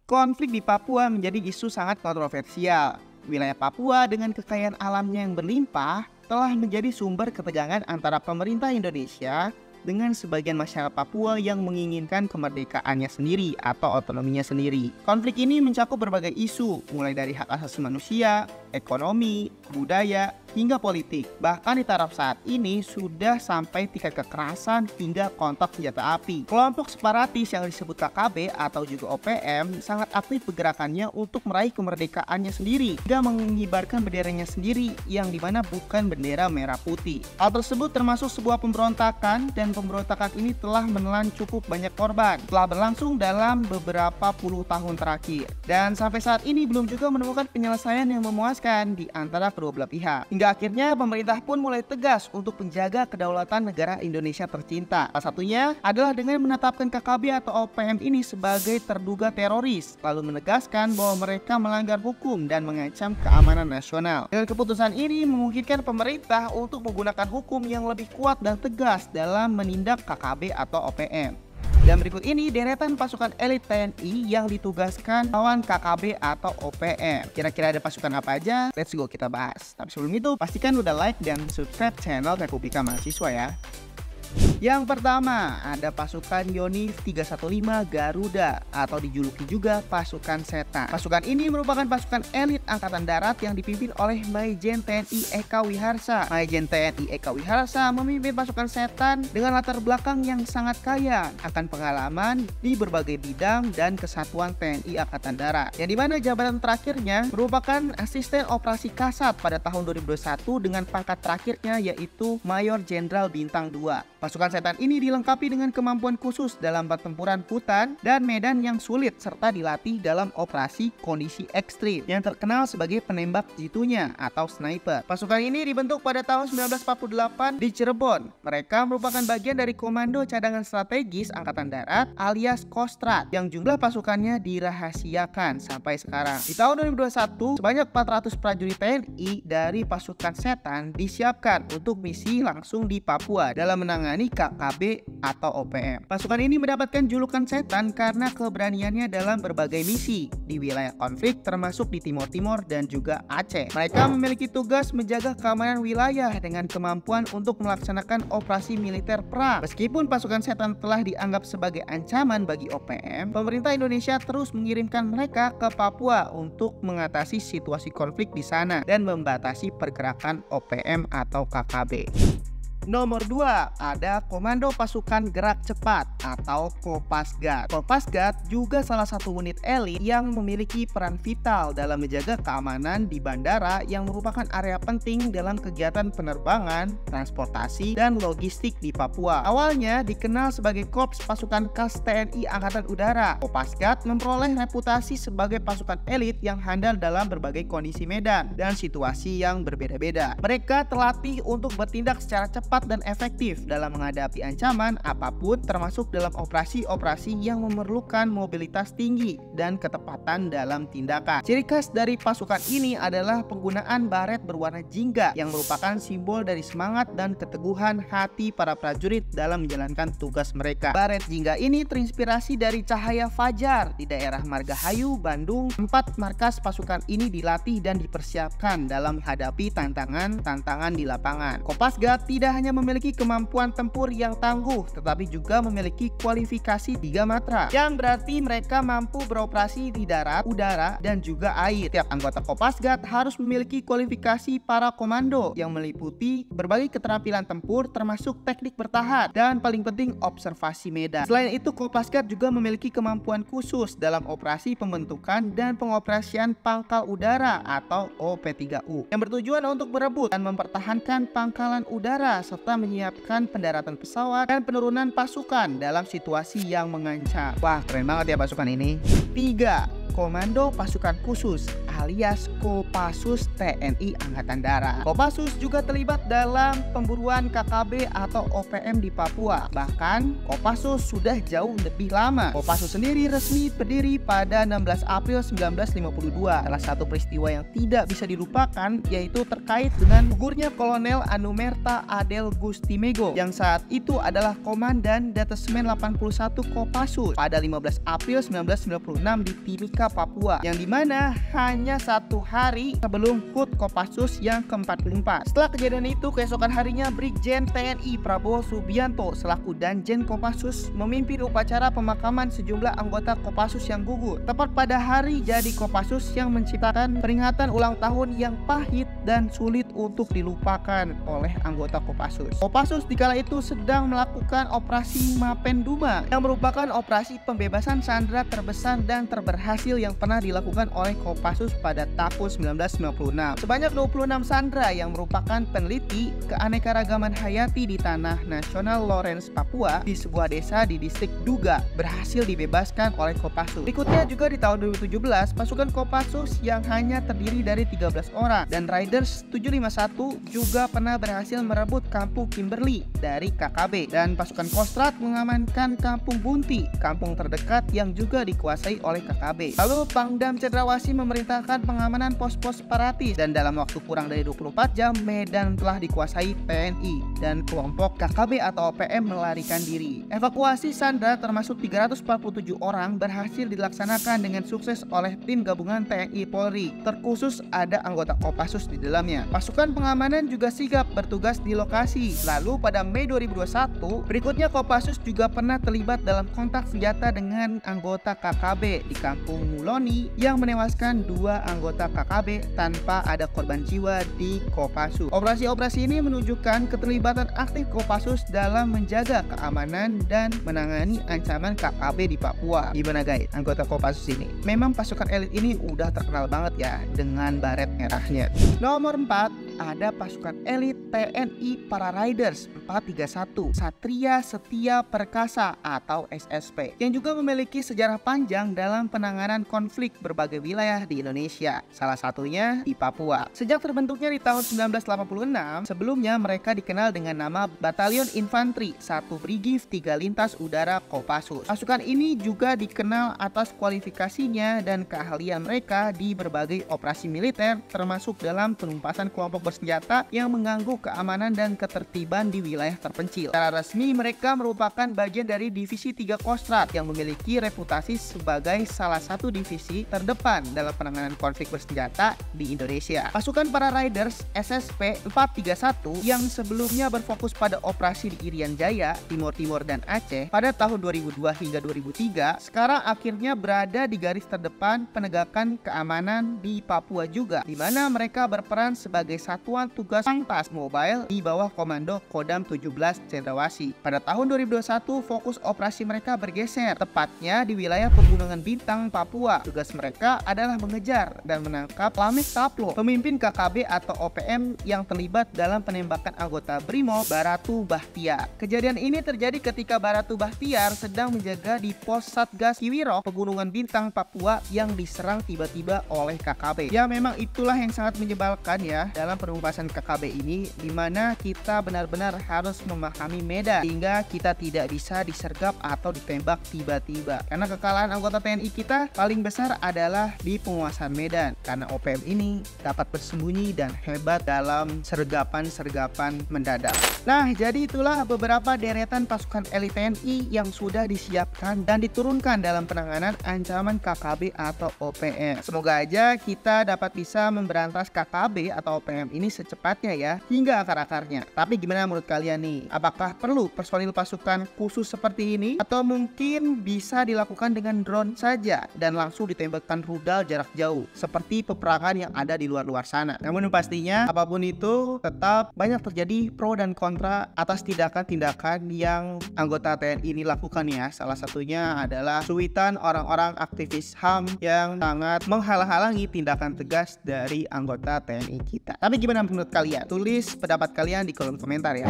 Konflik di Papua menjadi isu sangat kontroversial. Wilayah Papua dengan kekayaan alamnya yang berlimpah telah menjadi sumber ketegangan antara pemerintah Indonesia dengan sebagian masyarakat Papua yang menginginkan kemerdekaannya sendiri atau otonominya sendiri. Konflik ini mencakup berbagai isu, mulai dari hak asasi manusia, ekonomi, budaya, hingga politik. Bahkan di taraf saat ini sudah sampai tingkat kekerasan hingga kontak senjata api. Kelompok separatis yang disebut KKB atau juga OPM sangat aktif pergerakannya untuk meraih kemerdekaannya sendiri hingga mengibarkan benderanya sendiri yang dimana bukan bendera merah putih. Hal tersebut termasuk sebuah pemberontakan dan pemberontakan ini telah menelan cukup banyak korban. Telah berlangsung dalam beberapa puluh tahun terakhir dan sampai saat ini belum juga menemukan penyelesaian yang memuaskan di antara kedua belah pihak. Hingga akhirnya pemerintah pun mulai tegas untuk menjaga kedaulatan negara Indonesia tercinta. Salah satunya adalah dengan menetapkan KKB atau OPM ini sebagai terduga teroris, lalu menegaskan bahwa mereka melanggar hukum dan mengancam keamanan nasional. Dengan keputusan ini memungkinkan pemerintah untuk menggunakan hukum yang lebih kuat dan tegas dalam menindak KKB atau OPM. Dan berikut ini deretan pasukan elit TNI yang ditugaskan lawan KKB atau OPM. Kira-kira ada pasukan apa aja? Let's go kita bahas. Tapi sebelum itu pastikan udah like dan subscribe channel Republika Mahasiswa ya. Yang pertama ada pasukan Yonif 315 Garuda atau dijuluki juga pasukan setan. Pasukan ini merupakan pasukan elit angkatan darat yang dipimpin oleh Maijen TNI Eka Wiharsa. Maijen TNI Eka Wiharsa memimpin pasukan setan dengan latar belakang yang sangat kaya akan pengalaman di berbagai bidang dan kesatuan TNI Angkatan Darat. Yang dimana jabatan terakhirnya merupakan asisten operasi Kasat pada tahun 2021 dengan pangkat terakhirnya yaitu Mayor Jenderal Bintang 2. Pasukan setan ini dilengkapi dengan kemampuan khusus dalam pertempuran hutan dan medan yang sulit serta dilatih dalam operasi kondisi ekstrim yang terkenal sebagai penembak jitunya atau sniper. Pasukan ini dibentuk pada tahun 1948 di Cirebon. Mereka merupakan bagian dari Komando Cadangan Strategis Angkatan Darat alias Kostrat yang jumlah pasukannya dirahasiakan sampai sekarang. Di tahun 2021 sebanyak 400 prajurit TNI dari pasukan setan disiapkan untuk misi langsung di Papua dalam menangani KKB atau OPM. Pasukan ini mendapatkan julukan setan karena keberaniannya dalam berbagai misi di wilayah konflik termasuk di Timur Timur dan juga Aceh. Mereka memiliki tugas menjaga keamanan wilayah dengan kemampuan untuk melaksanakan operasi militer perang. Meskipun pasukan setan telah dianggap sebagai ancaman bagi OPM, pemerintah Indonesia terus mengirimkan mereka ke Papua untuk mengatasi situasi konflik di sana dan membatasi pergerakan OPM atau KKB. Nomor 2 ada Komando Pasukan Gerak Cepat atau Kopasgat. Kopasgat juga salah satu unit elit yang memiliki peran vital dalam menjaga keamanan di bandara yang merupakan area penting dalam kegiatan penerbangan, transportasi, dan logistik di Papua. Awalnya dikenal sebagai Korps Pasukan Khas TNI Angkatan Udara. Kopasgat memperoleh reputasi sebagai pasukan elit yang handal dalam berbagai kondisi medan dan situasi yang berbeda-beda. Mereka terlatih untuk bertindak secara cepat dan efektif dalam menghadapi ancaman apapun termasuk dalam operasi-operasi yang memerlukan mobilitas tinggi dan ketepatan dalam tindakan. Ciri khas dari pasukan ini adalah penggunaan baret berwarna jingga yang merupakan simbol dari semangat dan keteguhan hati para prajurit dalam menjalankan tugas mereka. Baret jingga ini terinspirasi dari cahaya fajar di daerah Margahayu, Bandung. 4 markas pasukan ini dilatih dan dipersiapkan dalam menghadapi tantangan di lapangan. Kopasgat tidak hanya memiliki kemampuan tempur yang tangguh tetapi juga memiliki kualifikasi 3 matra yang berarti mereka mampu beroperasi di darat, udara, dan juga air. Tiap anggota Kopasgat harus memiliki kualifikasi para komando yang meliputi berbagai keterampilan tempur termasuk teknik bertahan dan paling penting observasi medan. Selain itu Kopasgat juga memiliki kemampuan khusus dalam operasi pembentukan dan pengoperasian pangkal udara atau OP3U yang bertujuan untuk berebut dan mempertahankan pangkalan udara serta menyiapkan pendaratan pesawat dan penurunan pasukan dalam situasi yang mengancam. Wah, keren banget ya pasukan ini. 3. Komando Pasukan Khusus alias Kopassus TNI Angkatan Darat. Kopassus juga terlibat dalam pemburuan KKB atau OPM di Papua. Bahkan Kopassus sudah jauh lebih lama. Kopassus sendiri resmi berdiri pada 16 April 1952. Salah satu peristiwa yang tidak bisa dilupakan yaitu terkait dengan gugurnya Kolonel Anumerta Adel Gustimego yang saat itu adalah Komandan Detasmen 81 Kopassus pada 15 April 1996 di Timika, Papua, yang dimana hanya 1 hari sebelum HUT Kopassus yang ke-44. Setelah kejadian itu, keesokan harinya Brigjen TNI Prabowo Subianto selaku Danjen Kopassus memimpin upacara pemakaman sejumlah anggota Kopassus yang gugur, tepat pada hari jadi Kopassus yang menciptakan peringatan ulang tahun yang pahit dan sulit untuk dilupakan oleh anggota Kopassus. Kopassus dikala itu sedang melakukan operasi Mapenduma yang merupakan operasi pembebasan sandera terbesar dan terberhasil yang pernah dilakukan oleh Kopassus pada tahun 1996. Sebanyak 26 sandera yang merupakan peneliti keanekaragaman hayati di tanah nasional Lawrence, Papua di sebuah desa di distrik Duga berhasil dibebaskan oleh Kopassus. Berikutnya juga di tahun 2017, pasukan Kopassus yang hanya terdiri dari 13 orang dan Riders 751 juga pernah berhasil merebut kampung Kimberley dari KKB, dan pasukan Kostrad mengamankan kampung Bunti, kampung terdekat yang juga dikuasai oleh KKB. Lalu Pangdam Cendrawasih memerintahkan pengamanan pos-pos separatis dan dalam waktu kurang dari 24 jam Medan telah dikuasai TNI dan kelompok KKB atau OPM melarikan diri. Evakuasi sandera termasuk 347 orang berhasil dilaksanakan dengan sukses oleh tim gabungan TNI Polri. Terkhusus ada anggota Kopassus di dalamnya. Pasukan pengamanan juga sigap bertugas di lokasi. Lalu pada Mei 2021, berikutnya Kopassus juga pernah terlibat dalam kontak senjata dengan anggota KKB di Kampung Muloni yang menewaskan 2 anggota KKB tanpa ada korban jiwa di Kopassus. Operasi-operasi ini menunjukkan keterlibatan aktif Kopassus dalam menjaga keamanan dan menangani ancaman KKB di Papua. Gimana guys, anggota Kopassus ini? Memang pasukan elit ini udah terkenal banget ya dengan baret merahnya. Nomor 4, ada pasukan elit TNI Para Riders 431 Satria Setia Perkasa atau SSP yang juga memiliki sejarah panjang dalam penanganan konflik berbagai wilayah di Indonesia, salah satunya di Papua. Sejak terbentuknya di tahun 1986, sebelumnya mereka dikenal dengan nama Batalion Infanteri 1 Brigif 3 Lintas Udara Kopassus. Pasukan ini juga dikenal atas kualifikasinya dan keahlian mereka di berbagai operasi militer, termasuk dalam penumpasan kelompok bersenjata yang mengganggu keamanan dan ketertiban di wilayah terpencil. Secara resmi mereka merupakan bagian dari Divisi 3 Kostrad yang memiliki reputasi sebagai salah satu divisi terdepan dalam penanganan konflik bersenjata di Indonesia. Pasukan Para Riders SSP 431 yang sebelumnya berfokus pada operasi di Irian Jaya, Timur Timur dan Aceh pada tahun 2002 hingga 2003, sekarang akhirnya berada di garis terdepan penegakan keamanan di Papua juga, di mana mereka berperan sebagai Satuan Tugas Pangtas Mobile di bawah Komando Kodam 17 Cendrawasih. Pada tahun 2021, fokus operasi mereka bergeser, tepatnya di wilayah Pegunungan Bintang, Papua. Tugas mereka adalah mengejar dan menangkap Lamek Taplo, pemimpin KKB atau OPM yang terlibat dalam penembakan anggota Brimob Baratu Bahtiar. Kejadian ini terjadi ketika Baratu Bahtiar sedang menjaga di pos Satgas Kiwirok, Pegunungan Bintang, Papua yang diserang tiba-tiba oleh KKB. Ya memang itulah yang sangat menyebalkan ya dalam penumpasan KKB ini, dimana kita benar-benar harus memahami medan sehingga kita tidak bisa disergap atau ditembak tiba-tiba, karena kekalahan anggota TNI kita paling besar adalah di penguasaan medan, karena OPM ini dapat bersembunyi dan hebat dalam sergapan-sergapan mendadak. Nah, jadi itulah beberapa deretan pasukan elit TNI yang sudah disiapkan dan diturunkan dalam penanganan ancaman KKB atau OPM. Semoga aja kita dapat bisa memberantas KKB atau OPM ini secepatnya ya, hingga akar-akarnya. Tapi gimana menurut kalian nih? Apakah perlu personil pasukan khusus seperti ini? Atau mungkin bisa dilakukan dengan drone saja dan langsung ditembakkan rudal jarak jauh seperti peperangan yang ada di luar-luar sana? Namun pastinya apapun itu tetap banyak terjadi pro dan kontra atas tindakan-tindakan yang anggota TNI ini lakukan ya. Salah satunya adalah cuitan orang-orang aktivis HAM yang sangat menghalang-halangi tindakan tegas dari anggota TNI kita. Tapi gimana menurut kalian? Tulis pendapat kalian di kolom komentar ya.